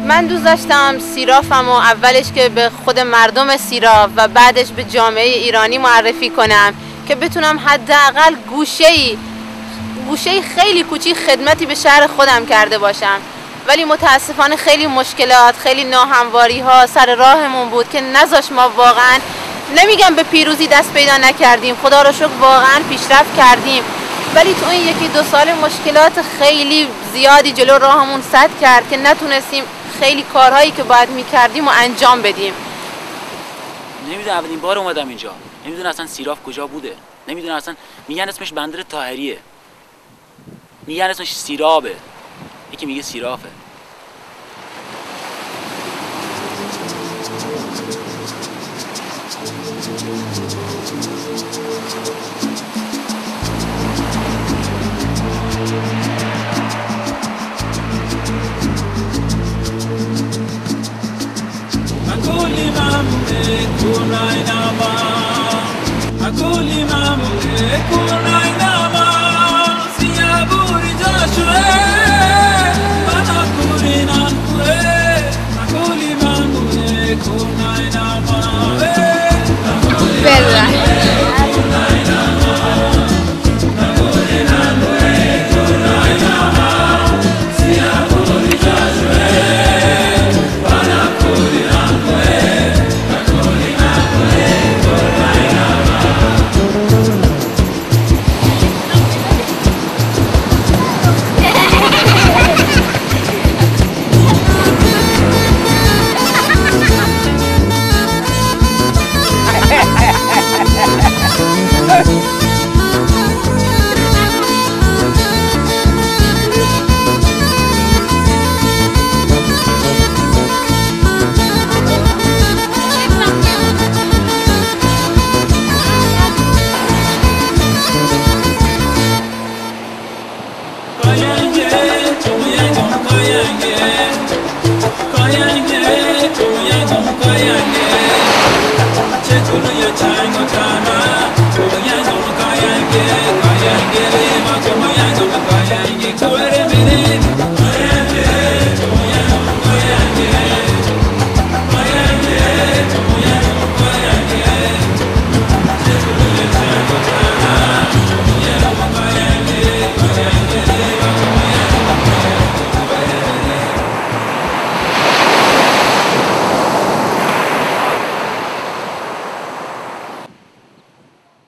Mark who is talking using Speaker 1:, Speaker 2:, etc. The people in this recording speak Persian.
Speaker 1: من دوست داشتم سیرافم و اولش که به خود مردم سیراف و بعدش به جامعه ایرانی معرفی کنم که بتونم حداقل گوشه‌ای خیلی کوچیک خدمتی به شهر خودم کرده باشم. ولی متاسفانه خیلی مشکلات، خیلی ناهمواری ها سر راهمون بود که نذاش ما واقعا، نمیگم به پیروزی دست پیدا نکردیم، خدا رو شکر واقعا پیشرفت کردیم، ولی تو این 1-2 سال مشکلات خیلی زیادی جلو راهمون سد کرد که نتونستیم خیلی کارهایی که باید میکردیم و انجام بدیم.
Speaker 2: نمیدونم اولین بار اومدم اینجا، نمیدونم اصلا سیراف کجا بوده، نمیدونم اصلا میگن اسمش بندر طاهریه، میگن اسمش سیرابه، یکی میگه سیرافه.
Speaker 3: Kayenge,